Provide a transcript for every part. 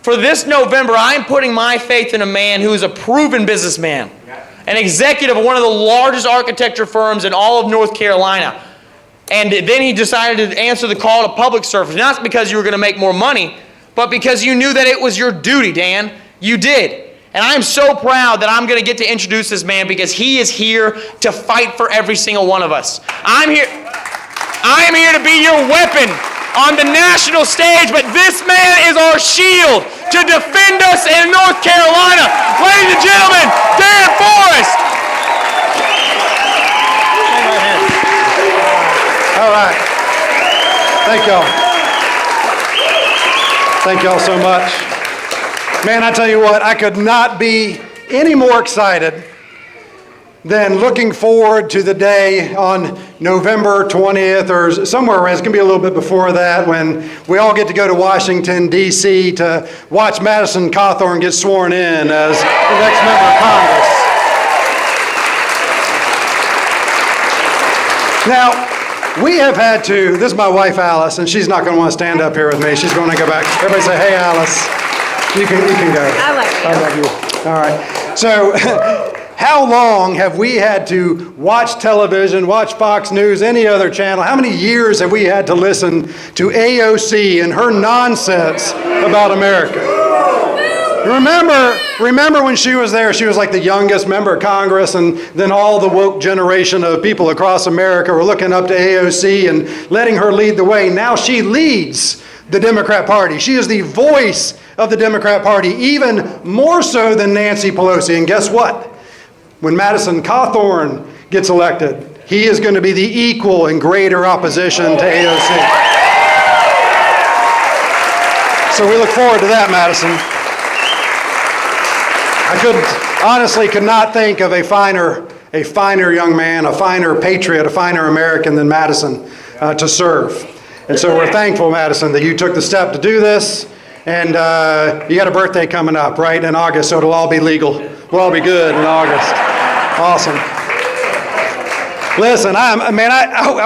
For this November, I'm putting my faith in a man who is a proven businessman, an executive of one of the largest architecture firms in all of North Carolina. And then he decided to answer the call to public service, not because you were going to make more money, but because you knew that it was your duty, Dan. You did. And I'm so proud that I'm going to get to introduce this man because he is here to fight for every single one of us. I am here to be your weapon on the national stage, but this man is our shield to defend us in North Carolina. Ladies and gentlemen, Dan Forrest. All right. Thank y'all. Thank y'all so much. Man, I tell you what, I could not be any more excited than looking forward to the day on November 20th or somewhere around, it's going to be a little bit before that, when we all get to go to Washington, D.C. to watch Madison Cawthorn get sworn in as the next member of Congress. Now, we have had to, this is my wife Alice, and she's not going to want to stand up here with me. She's going to go back. Everybody say, hey, Alice. You can go. I like you. I love you. All right. So, how long have we had to watch television, watch Fox News, any other channel? How many years have we had to listen to AOC and her nonsense about America? Remember when she was there, she was like the youngest member of Congress, and then all the woke generation of people across America were looking up to AOC and letting her lead the way. Now she leads the Democrat Party. She is the voice of the Democrat Party, even more so than Nancy Pelosi. And guess what? When Madison Cawthorn gets elected, he is going to be the equal and greater opposition to AOC. So we look forward to that, Madison. I could not think of a finer young man, a finer patriot, a finer American than Madison to serve. And so we're thankful, Madison, that you took the step to do this. And you got a birthday coming up, right, in August, so it'll all be legal. We'll all be good in August. Awesome. Listen,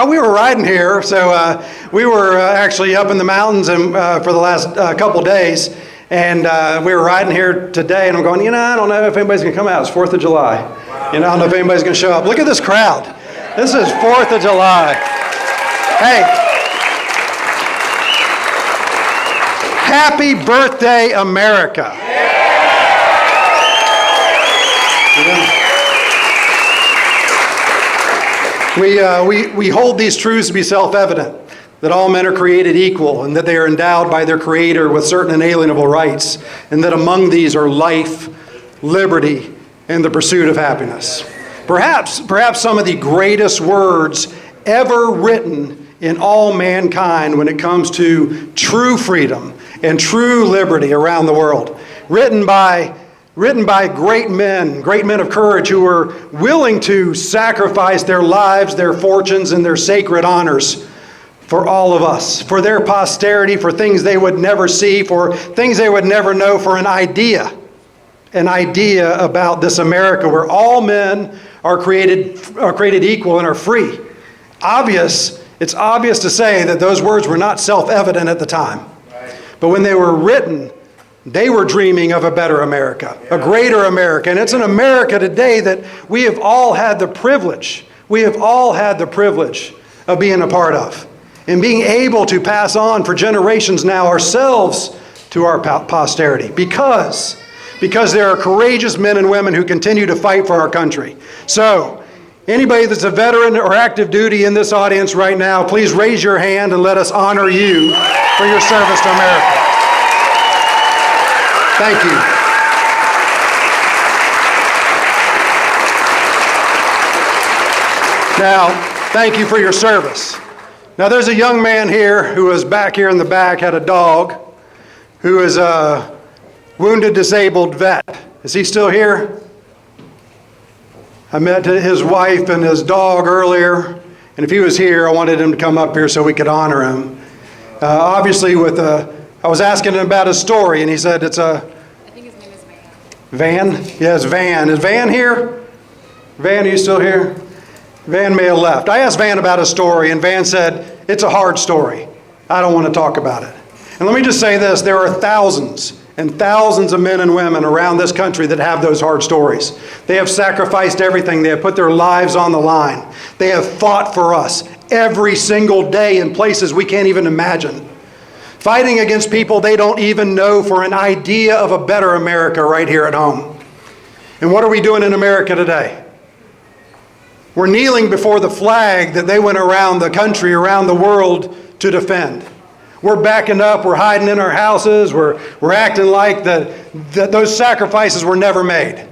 we were riding here, so we were actually up in the mountains and for the last couple days, and we were riding here today, and I'm going, I don't know if anybody's going to come out. It's 4th of July. Wow. I don't know if anybody's going to show up. Look at this crowd. This is 4th of July. Hey. Happy birthday, America. We hold these truths to be self-evident, that all men are created equal and that they are endowed by their Creator with certain inalienable rights, and that among these are life, liberty, and the pursuit of happiness. Perhaps some of the greatest words ever written in all mankind when it comes to true freedom and true liberty around the world, written by great men of courage who were willing to sacrifice their lives, their fortunes, and their sacred honors for all of us, for their posterity, for things they would never see, for things they would never know, for an idea about this America where all men are created equal and are free. It's obvious to say that those words were not self-evident at the time. But when they were written, they were dreaming of a better America, a greater America. And it's an America today that we have all had the privilege of being a part of and being able to pass on for generations now ourselves to our posterity because there are courageous men and women who continue to fight for our country. So, anybody that's a veteran or active duty in this audience right now, please raise your hand and let us honor you for your service to America. Thank you. Now, thank you for your service. Now, there's a young man here who was back here in the back, had a dog, who is a wounded, disabled vet. Is he still here? I met his wife and his dog earlier, and if he was here, I wanted him to come up here so we could honor him. Obviously, I was asking him about his story, and he said I think his name is Van. Van? Yes, Van. Is Van here? Van, are you still here? Van may have left. I asked Van about his story, and Van said, it's a hard story. I don't want to talk about it. And let me just say this, there are thousands and thousands of men and women around this country that have those hard stories. They have sacrificed everything. They have put their lives on the line. They have fought for us every single day in places we can't even imagine. Fighting against people they don't even know for an idea of a better America right here at home. And what are we doing in America today? We're kneeling before the flag that they went around the country, around the world to defend. We're backing up, we're hiding in our houses, we're acting like that those sacrifices were never made.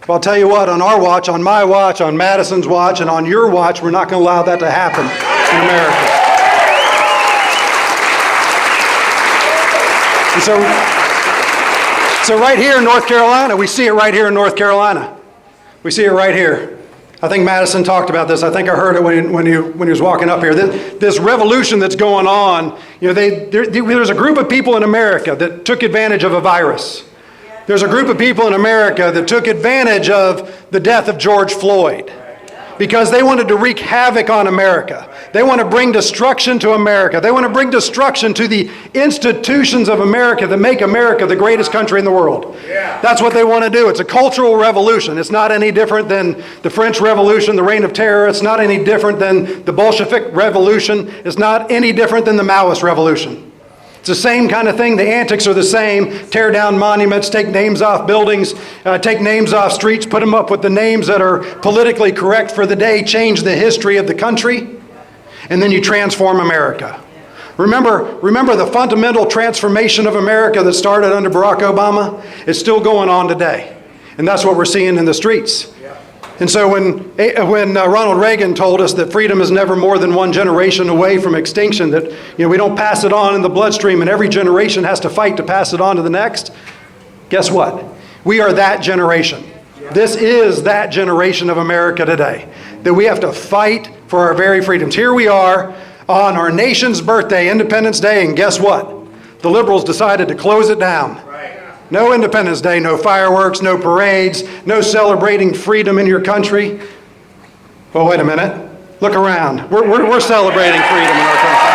But I'll tell you what, on our watch, on my watch, on Madison's watch, and on your watch, we're not going to allow that to happen in America. And so right here in North Carolina, we see it right here in North Carolina. We see it right here. I think Madison talked about this. I think I heard it when he was walking up here. This revolution that's going on, there's a group of people in America that took advantage of a virus. There's a group of people in America that took advantage of the death of George Floyd because they wanted to wreak havoc on America. They want to bring destruction to America. They want to bring destruction to the institutions of America that make America the greatest country in the world. That's what they want to do. It's a cultural revolution. It's not any different than the French Revolution, the Reign of Terror. It's not any different than the Bolshevik Revolution. It's not any different than the Maoist Revolution. It's the same kind of thing. The antics are the same. Tear down monuments, take names off buildings, take names off streets, put them up with the names that are politically correct for the day, change the history of the country, and then you transform America. Remember the fundamental transformation of America that started under Barack Obama? It's still going on today. And that's what we're seeing in the streets. And so when Ronald Reagan told us that freedom is never more than one generation away from extinction, that we don't pass it on in the bloodstream and every generation has to fight to pass it on to the next, guess what? We are that generation. This is that generation of America today, that we have to fight for our very freedoms. Here we are on our nation's birthday, Independence Day, and guess what? The liberals decided to close it down. No Independence Day, no fireworks, no parades, no celebrating freedom in your country. Well, wait a minute. Look around. We're celebrating freedom in our country.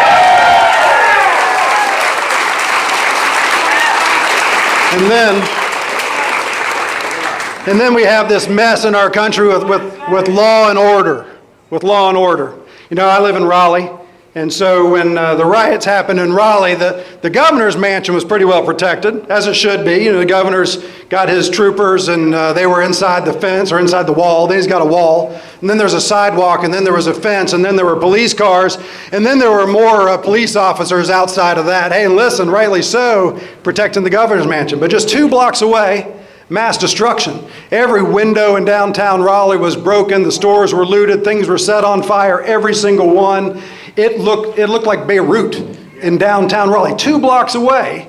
And then we have this mess in our country with law and order. With law and order. I live in Raleigh. And so when the riots happened in Raleigh, the governor's mansion was pretty well protected, as it should be. The governor's got his troopers, and they were inside the fence or inside the wall. Then he's got a wall. And then there's a sidewalk, and then there was a fence, and then there were police cars, and then there were more police officers outside of that. Hey, listen, rightly so, protecting the governor's mansion. But just 2 blocks away, mass destruction. Every window in downtown Raleigh was broken. The stores were looted. Things were set on fire, every single one. It looked like Beirut in downtown Raleigh, 2 blocks away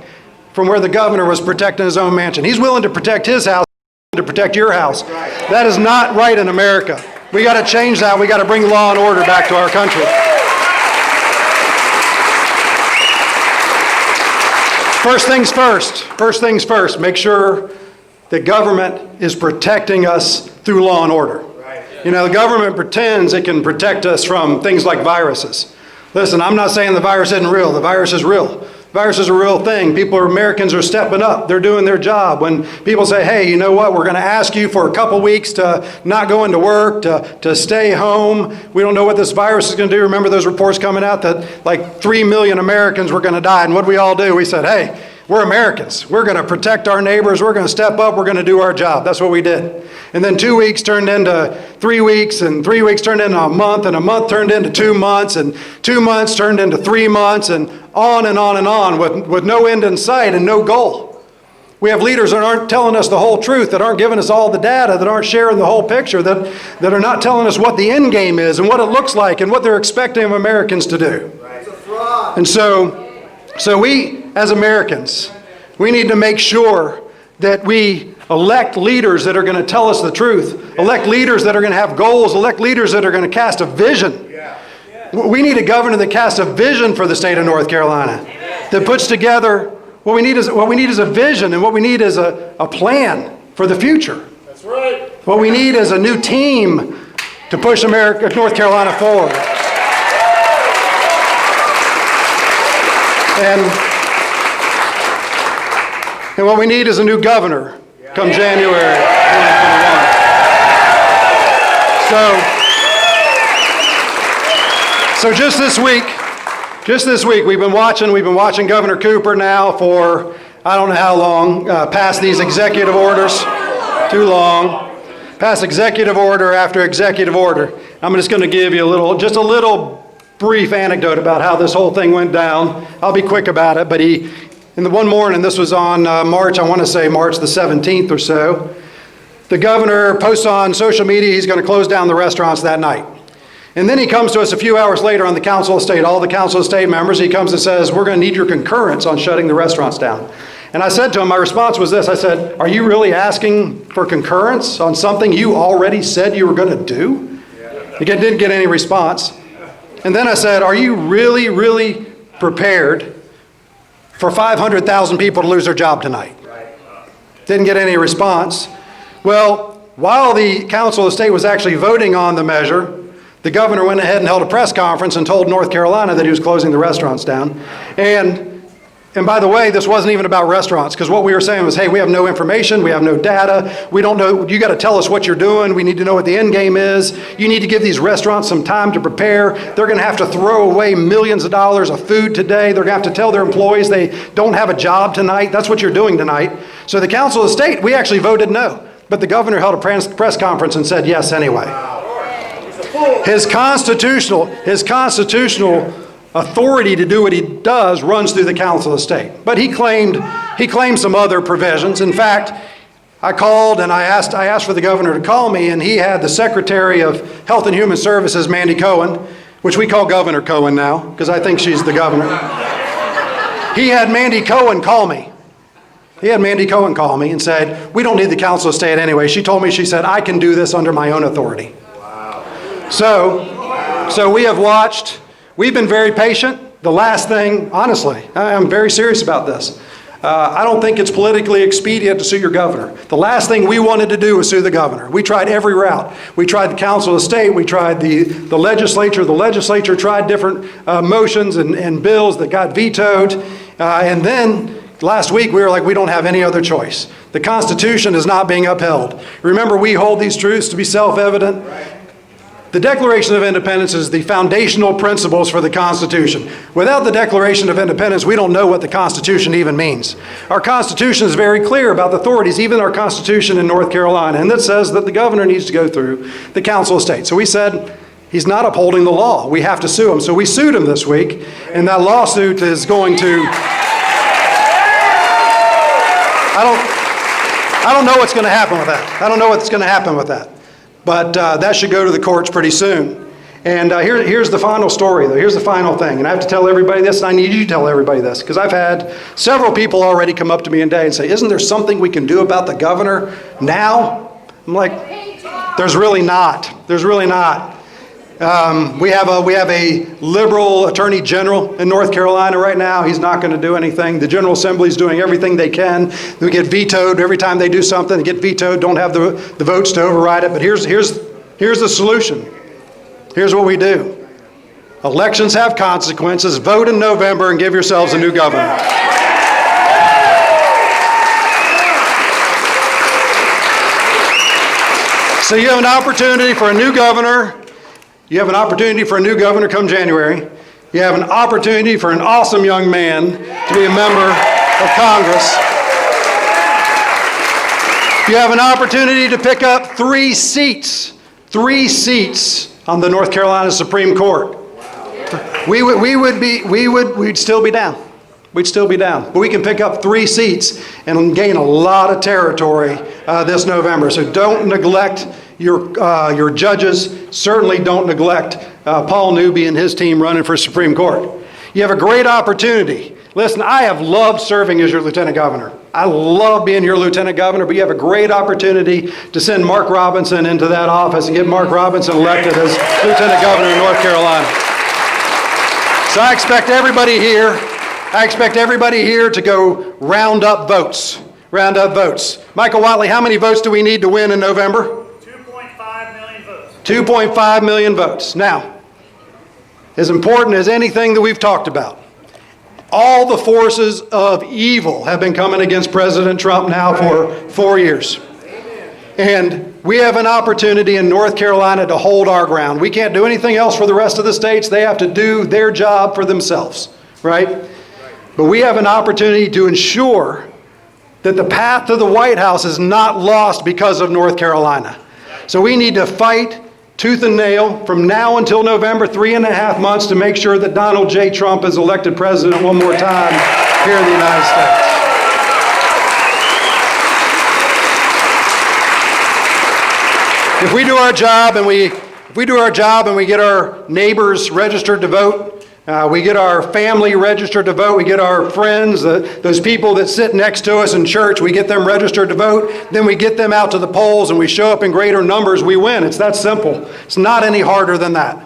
from where the governor was protecting his own mansion. He's willing to protect his house, to protect your house. That is not right in America. We got to change that. We got to bring law and order back to our country. First things first, make sure that government is protecting us through law and order. The government pretends it can protect us from things like viruses. Listen, I'm not saying the virus isn't real. The virus is real. The virus is a real thing. Americans are stepping up. They're doing their job. When people say, hey, you know what, we're going to ask you for a couple weeks to not go into work, to stay home. We don't know what this virus is going to do. Remember those reports coming out that like 3 million Americans were going to die. And what did we all do? We said, hey, we're Americans. We're going to protect our neighbors. We're going to step up. We're going to do our job. That's what we did. And then 2 weeks turned into 3 weeks, and 3 weeks turned into a month, and a month turned into 2 months, and 2 months turned into 3 months, and on and on and on with no end in sight and no goal. We have leaders that aren't telling us the whole truth, that aren't giving us all the data, that aren't sharing the whole picture, that are not telling us what the end game is and what it looks like and what they're expecting of Americans to do. It's a fraud. And so we, as Americans, we need to make sure that we elect leaders that are going to tell us the truth, elect leaders that are going to have goals, elect leaders that are going to cast a vision. We need a governor that casts a vision for the state of North Carolina, that puts together what we need is a vision, and what we need is a plan for the future. That's right. What we need is a new team to push North Carolina forward. And what we need is a new governor come January 2021. So just this week, we've been watching Governor Cooper now for I don't know how long, pass these executive orders, too long, pass executive order after executive order. I'm just going to give you just a little brief anecdote about how this whole thing went down. I'll be quick about it, but in the one morning, this was on March the 17th or so, the governor posts on social media he's going to close down the restaurants that night. And then he comes to us a few hours later on the Council of State, all the Council of State members, he comes and says, we're going to need your concurrence on shutting the restaurants down. And I said to him, my response was this, I said, are you really asking for concurrence on something you already said you were going to do? He didn't get any response. And then I said, are you really, really prepared for 500,000 people to lose their job tonight? Didn't get any response. Well, while the Council of State was actually voting on the measure, the governor went ahead and held a press conference and told North Carolina that he was closing the restaurants down. And by the way, this wasn't even about restaurants, because what we were saying was, hey, we have no information, we have no data, we don't know, you got to tell us what you're doing, we need to know what the end game is, you need to give these restaurants some time to prepare, they're going to have to throw away millions of dollars of food today, they're going to have to tell their employees they don't have a job tonight, that's what you're doing tonight. So the Council of State, we actually voted no, but the governor held a press conference and said yes anyway. His constitutional authority to do what he does runs through the Council of State. But he claimed some other provisions. In fact, I called and I asked for the governor to call me, and he had the Secretary of Health and Human Services, Mandy Cohen, which we call Governor Cohen now, because I think she's the governor. He had Mandy Cohen call me. And said, we don't need the Council of State anyway. She told me, she said, I can do this under my own authority. So we have watched, we've been very patient. The last thing, honestly, I'm very serious about this. I don't think it's politically expedient to sue your governor. The last thing we wanted to do was sue the governor. We tried every route. We tried the Council of State, we tried the legislature. The legislature tried different motions and bills that got vetoed. And then last week we were like, we don't have any other choice. The Constitution is not being upheld. Remember, we hold these truths to be self-evident. The Declaration of Independence is the foundational principles for the Constitution. Without the Declaration of Independence, we don't know what the Constitution even means. Our Constitution is very clear about the authorities, even our Constitution in North Carolina, and that says that the governor needs to go through the Council of State. So we said, he's not upholding the law. We have to sue him. So we sued him this week, and that lawsuit is going to... I don't know what's going to happen with that. I don't know what's going to happen with that. But that should go to the courts pretty soon. And here's the final story, though. Here's the final thing. And I have to tell everybody this, and I need you to tell everybody this, because I've had several people already come up to me today and say, isn't there something we can do about the governor now? I'm like, there's really not. There's really not. We have a liberal attorney general in North Carolina right now. He's not going to do anything. The General Assembly is doing everything they can. They get vetoed every time they do something. They get vetoed. Don't have the votes to override it. But here's the solution. Here's what we do. Elections have consequences. Vote in November and give yourselves a new governor. So you have an opportunity for a new governor. You have an opportunity for a new governor come January. You have an opportunity for an awesome young man to be a member of Congress. You have an opportunity to pick up 3 seats on the North Carolina Supreme Court. We'd still be down. We'd still be down. But we can pick up 3 seats and gain a lot of territory this November. So don't neglect your judges. Certainly don't neglect Paul Newby and his team running for Supreme Court. You have a great opportunity. Listen, I have loved serving as your lieutenant governor. I love being your lieutenant governor, but you have a great opportunity to send Mark Robinson into that office and get Mark Robinson elected as lieutenant governor of North Carolina. So I expect everybody here to go round up votes. Round up votes. Michael Watley, how many votes do we need to win in November? 2.5 million votes. 2.5 million votes. Now, as important as anything that we've talked about, All the forces of evil have been coming against President Trump now for 4 years. And we have an opportunity in North Carolina to hold our ground. We can't do anything else for the rest of the states. They have to do their job for themselves, right? But we have an opportunity to ensure that the path to the White House is not lost because of North Carolina. So we need to fight tooth and nail from now until November, 3.5 months, to make sure that Donald J. Trump is elected president one more time here in the United States. If we do our job and we get our neighbors registered to vote, we get our family registered to vote, we get our friends, those people that sit next to us in church, we get them registered to vote, then we get them out to the polls and we show up in greater numbers, we win. It's that simple. It's not any harder than that.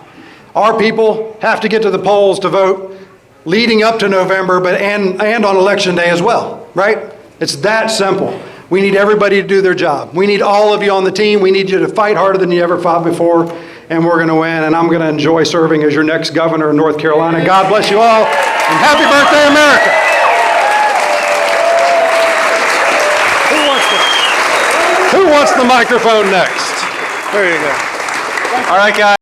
Our people have to get to the polls to vote leading up to November, and on election day as well, right? It's that simple. We need everybody to do their job. We need all of you on the team. We need you to fight harder than you ever fought before, and we're going to win, and I'm going to enjoy serving as your next governor of North Carolina. God bless you all, and happy birthday, America. Who wants the microphone next? There you go. All right, guys.